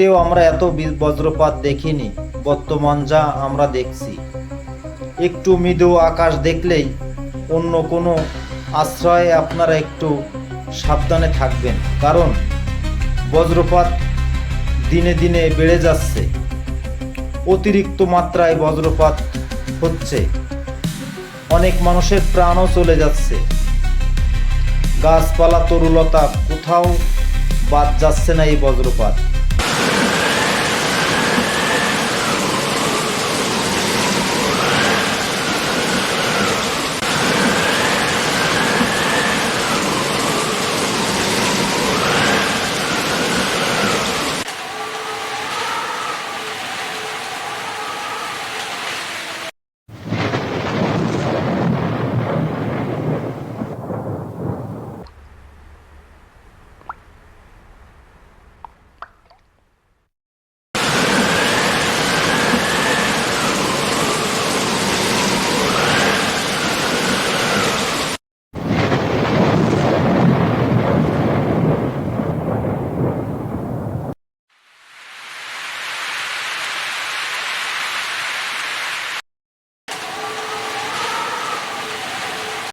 কেউ আমরা এত বজ্রপাত দেখিনি বর্তমান যা আমরা দেখছি। একটু মৃদু আকাশ দেখলেই অন্য কোনো আশ্রয়ে আপনারা একটু সাবধানে থাকবেন, কারণ বজ্রপাত দিনে দিনে বেড়ে যাচ্ছে। অতিরিক্ত মাত্রায় বজ্রপাত হচ্ছে, অনেক মানুষের প্রাণও চলে যাচ্ছে। গাছপালা তরুলতা কোথাও বাদ যাচ্ছে না এই বজ্রপাত।